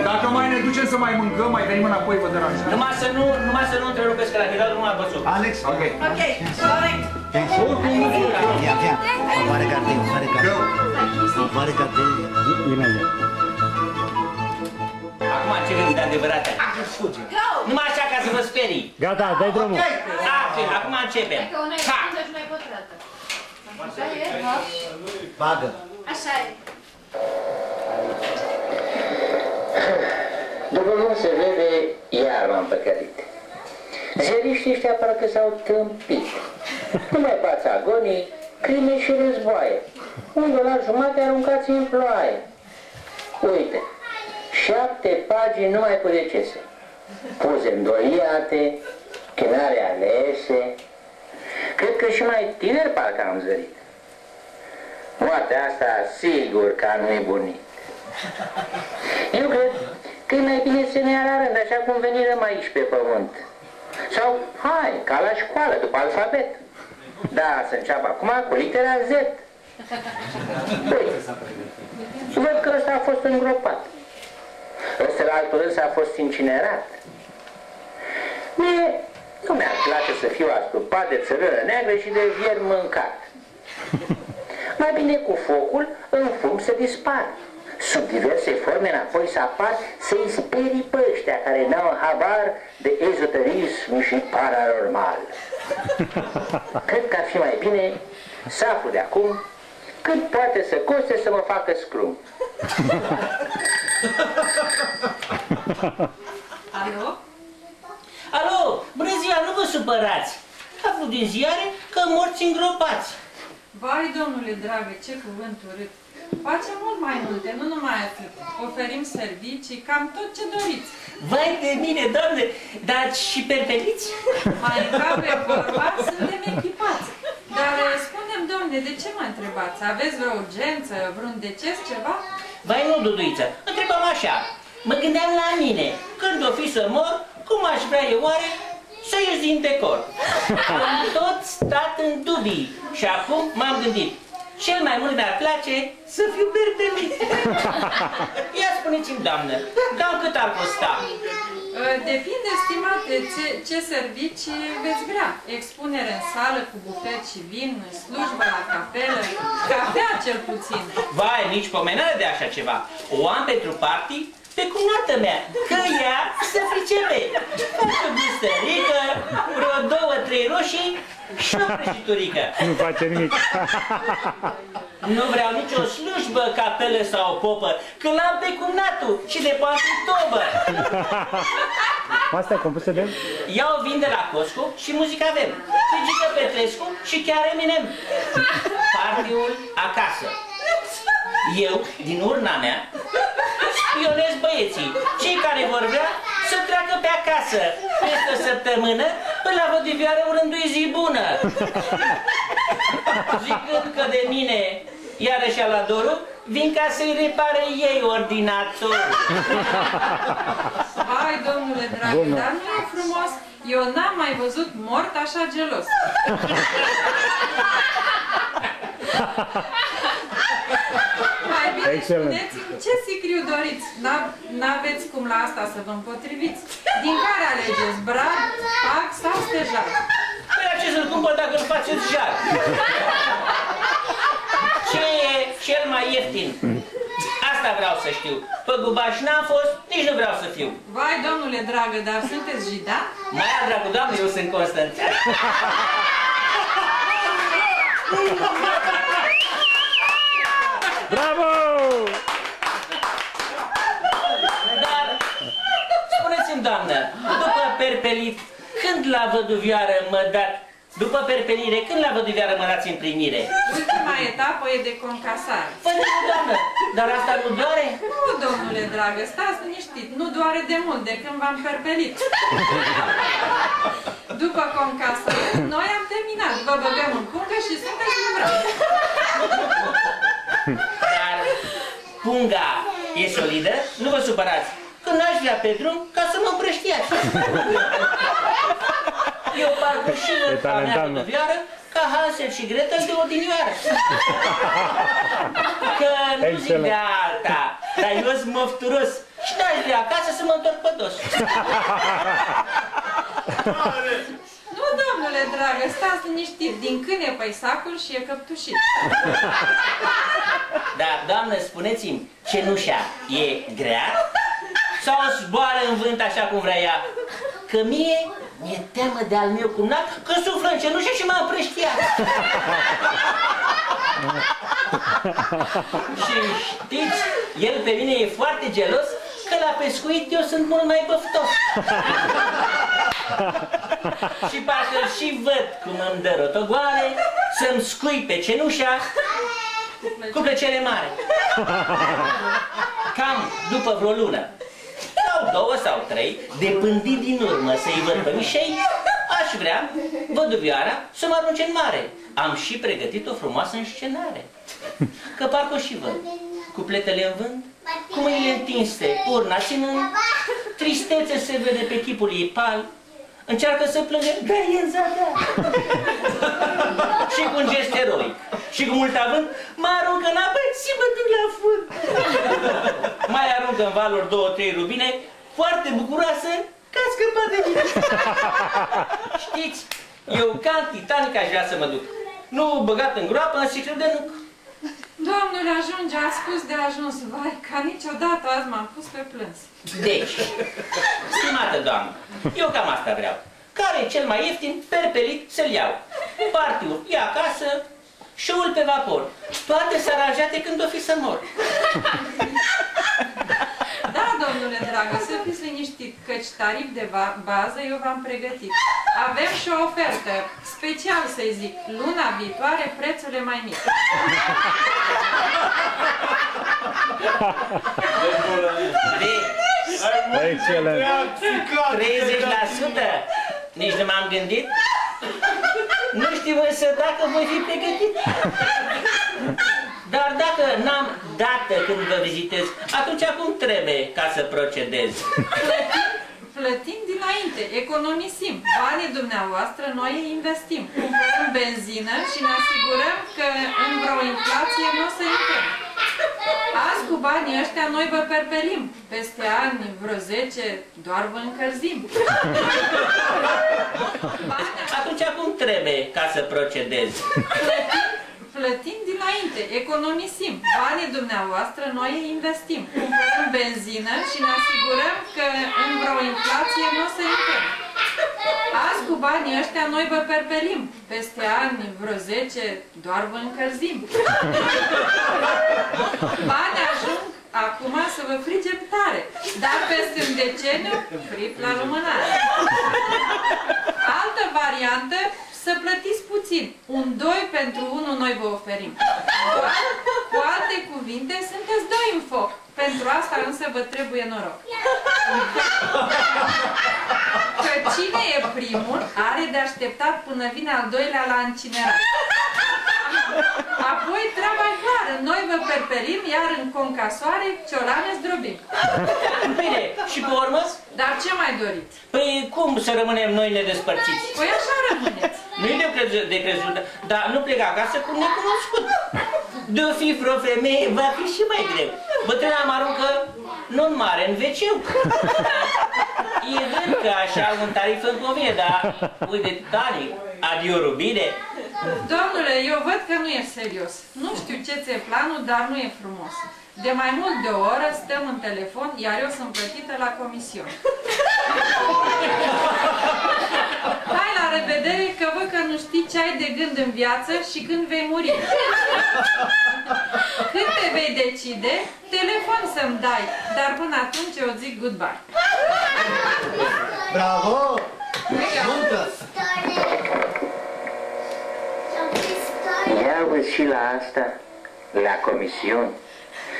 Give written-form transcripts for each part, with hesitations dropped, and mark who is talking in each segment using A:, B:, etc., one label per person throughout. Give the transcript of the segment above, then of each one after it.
A: Dacă mai ne ducem să mai mâncăm, mai venim înapoi, vă deranjează.
B: Numai să nu întrerupeți, că la final nu m-a văzut.
C: Alex.
D: Ok, corect.
C: Viens. On va regarder. On va regarder.
B: Acum ce vrei de adevărat? Numai așa ca să vă sperii.
E: Gata, dai drumul.
B: Acum începem.
C: Bagă.
D: Așa e.
F: După cum se vede, iar m-am păcălit. Ziariștii ăștia parcă s-au tâmpit. Nu mai bați agonii, crime și războaie. $1,50 aruncați în ploaie. Uite, 7 pagini numai cu decese. Poze îndoliate, chinare alese. Cred că și mai tineri parcă am zărit. Moartea asta sigur că nu e bunit. Eu cred că e mai bine să ne ia la rând, așa cum venirăm aici pe pământ. Sau, hai, ca la școală, după alfabet. Da, să înceapă acum cu litera Z. Uite, văd că ăsta a fost îngropat. Ăsta la altul însă a fost incinerat. Mie nu mi-ar place să fiu astupat de țărână neagră și de vier mâncat. Mai bine cu focul în fum să dispar. Sub diverse forme înapoi să apar, să-i sperii pe ăștia care n-au habar de ezoterism și paranormal. Cred că ar fi mai bine să aflu de acum cât poate să coste să mă facă scrum.
D: Alo?
B: Alo, bună ziua, nu vă supărați. Aflu din ziare că morți îngropați.
D: Vai, domnule dragă, ce cuvânt urât. Facem mult mai multe, nu numai atât. Oferim servicii, cam tot ce doriți.
B: Vai de mine, doamne, dar și perpeliți?
D: Mai ca pe vorba, suntem echipați. Dar spunem, domne, de ce mă întrebați? Aveți vreo urgență, vreun deces, ceva?
B: Vai nu, Duduiță, întrebam așa. Mă gândeam la mine, când o fi să mor, cum aș vrea eu oare să ies din decor? Am tot stat în dubii și acum m-am gândit. Cel mai mult mi-ar place să fiu perpelit. Ia spuneți-mi, doamnă, cam cât ar costa?
D: Depinde, stimate, ce servicii veți vrea. Expunere în sală cu bufet și vin, slujbă la capelă, cafea cel puțin.
B: Vai, nici pomenare de așa ceva. O am pentru party pe cumnată mea, că ea să pricepe. Face o gustărică, vreo 2-3 roșii și o prăjiturică.
E: Nu face nimic.
B: Nu vreau nicio slujbă, capelă sau popă, că l-am pe cumnatul și de poate tobă.
E: Astea compuse de...
B: Iau vin de la Cosco și muzică avem. Frigică Petrescu și chiar Eminem. Partiul acasă. Eu, din urna mea, spionez băieții. Cei care vor vrea să treacă pe acasă. Peste o săptămână, până la văduvioară urându-i zi bună. Zicând că de mine, iarăși la Doru, vin ca să-i repare ei ordinatorul.
D: Vai, domnule dragă, dar nu e frumos. Eu n-am mai văzut mort așa gelos. Mai bine spuneți-mi ce sicriu doriți. N-aveți cum la asta să vă împotriviți. Din care alegeți? Brad, pac sau stejar?
B: Păi la ce să-l cumpăr dacă îl faceți jar? Ce e cel mai ieftin? Asta vreau să știu. Pe gubaș n-am fost, nici nu vreau să fiu.
D: Vai, domnule dragă, dar sunteți jidat?
B: Mai ia, dragul doamne, eu sunt Constanțean.
E: Bravo!
B: Dar, spuneți-mi, doamnă, după perpelit, când la văduvioară mă dați? După perpelire, când la văduvioară mă dați în primire?
D: Ultima etapă e de concasare.
B: Păi, doamnă, dar asta nu doare?
D: Nu, domnule dragă, stați liniștit, nu doare de mult, de când v-am perpelit. După concasare, noi am terminat, vă băgăm în pungă și sunteți livrați.
B: Dar punga e solidă, nu vă supărați, că n-aș vrea pe drum ca să mă împrăștiați. Eu parcă și ca mea văduvioară, ca Hansel și Gretel de odinioară. Că nu zic de alta, dar eu sunt mofturos. Și n-aș vrea acasă să mă întorc pe dos.
D: Nu, domnule dragă, stați liniștit. Din când e păi sacul și e căptușit.
B: Dar, doamnă, spuneți-mi, cenușa e grea? Sau zboară în vânt așa cum vrea ea? Că mie mi-e teamă de al meu cumnat că suflă în cenușă și m-a împrăștiat. Și știți, el pe mine e foarte gelos că la pescuit eu sunt mult mai băftos. Și parcă și văd cum îmi dă rotogoare să-mi scui pe cenușa cu plăcere mare. Cam după vreo lună, sau 2 sau 3, depândit din urmă să-i văd pe mișei, aș vrea, văduvioara, să mă arunce în mare. Am și pregătit o frumoasă înscenare. Că parcă o și văd, cu pletele în vânt, cu mâinile întinse, urna ținând, tristețe se vede pe chipul ei pal, încearcă să plângă, dar e în zadar. Și cu un gest eroic și cu mult avânt, mă aruncă în apă și mă duc la fund. Mai aruncă în valuri 2-3 rubine, foarte bucuroasă că a scăpat de mine. Știți, eu ca în Titanic aș vrea să mă duc. Nu băgat în groapă, în siclu de nuc.
D: Domnule, ajunge, ați spus de ajuns, vai, ca niciodată azi m-am pus pe plâns.
B: Deci, stimată doamnă, eu cam asta vreau. Care e cel mai ieftin, perpelit, să-l iau. Partiu e acasă, șoul pe vapor. Toate s-aranjate când o fi să mor.
D: Da, domnule dragă, să fiți liniștit, căci tarif de bază eu v-am pregătit. Avem și o ofertă, special să-i zic, luna viitoare prețurile mai mici.
E: Excelent!
B: 30%? Nici nu m-am gândit? Nu știu însă dacă voi fi pregătit. Dar dacă n-am dată când vă vizitez, atunci cum trebuie ca să procedez?
D: Plătim dinainte, economisim. Banii dumneavoastră noi îi investim. Cumpărăm benzină și ne asigurăm că în vreo inflație nu o să intrăm. Azi cu banii ăștia noi vă perpelim. Peste ani, vreo 10, doar vă încălzim.
B: Atunci cum trebuie ca să procedez?
D: Plătim dinainte, economisim. Banii dumneavoastră noi îi investim. Cumpărăm benzină și ne asigurăm că în vreo inflație nu o să intrăm. Azi cu banii ăștia noi vă perpelim. Peste ani, vreo 10, doar vă încălzim. Banii ajung acum să vă frigem tare, dar peste un deceniu, fript la lumânare. Altă variantă, să plătiți puțin. Un 2 pentru 1 noi vă oferim. Cu alte cuvinte, sunteți 2 în foc. Pentru asta însă vă trebuie noroc. Că cine e primul are de așteptat până vine al doilea la incinerat. Apoi treaba e clară, noi vă perpelim, iar în concasoare ciolane zdrobim.
B: Bine, și pe urmă?
D: Dar ce mai doriți?
B: Păi cum să rămânem noi nedespărțiți?
D: Păi așa rămâneți.
B: Nu-i de crezut, dar nu plec acasă cu necunoscut. De-o fi vreo femeie, va fi și mai greu. Bătrâna mă aruncă nu în mare, în veceu. E drept că așa un tarif îmi convine, dar uite, Titanic, adio rubine.
D: Domnule, eu văd că nu e serios. Nu știu ce ți-e planul, dar nu e frumos. De mai mult de o oră stăm în telefon, iar eu sunt plătită la comision. Hai la revedere, că văd că nu știi ce ai de gând în viață și când vei muri. Când te vei decide, telefon să-mi dai, dar până atunci eu zic goodbye.
C: Bravo! Muncă!
F: Ia uzi și la asta, la comision.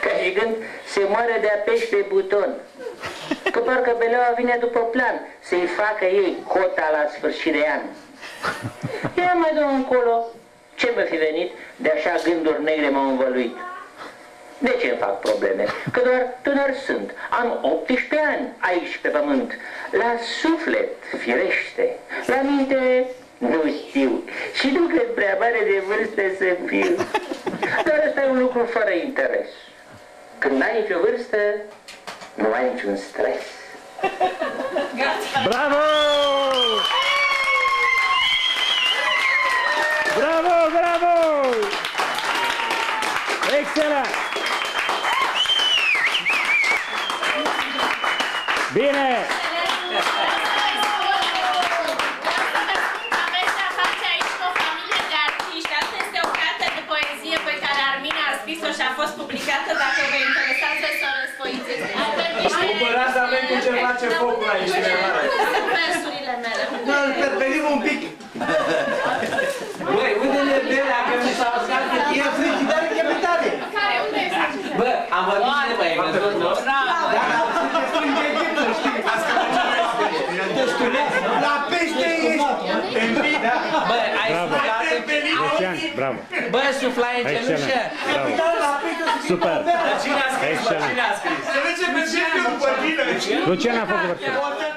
F: Ca și când se moare de apeși pe buton. Că parcă beleaua vine după plan să-i facă ei cota la sfârșit de an. Ia mai dă încolo, ce mi-a fi venit de așa gânduri negre m-au învăluit. De ce îmi fac probleme? Că doar tânăr sunt, am 18 ani aici pe pământ. La suflet, firește, la minte, nu știu. Și nu cred prea mare de vârstă să fiu. Dar ăsta e un lucru fără interes. Când n-ai nicio vârstă, nu ai niciun stres.
E: Bravo! Bravo, bravo! Excelent! Bine!
G: Aveți de-a face aici cu o familie de artiști. Asta este o carte de poezie pe care Armina a scris-o și a fost publicată. Dacă vă interesează să o răsfoiți.
A: Cumpărați să avem cu ce face focul aici.
G: Sunt versurile mele.
C: Da, îl perpelim un pic.
B: Băi, unde-le bere, că nu s-au ascat?
C: E frigidare capitale.
G: Care? Unde este?
B: Bă, am vorbit și de mai văzut, nu?
C: Dar se frânge Egiptul, știi? La pește ești.
B: Bă, ai suflat în...
E: Lucian, bravo!
B: Bă, suflai în cenușă?
C: Capitalul la pește se
E: Super!
A: Cine a scris?
E: Excelent!
A: Cine a scris? Se vede pe ce după tine.
E: Lucian a făcut versiunea.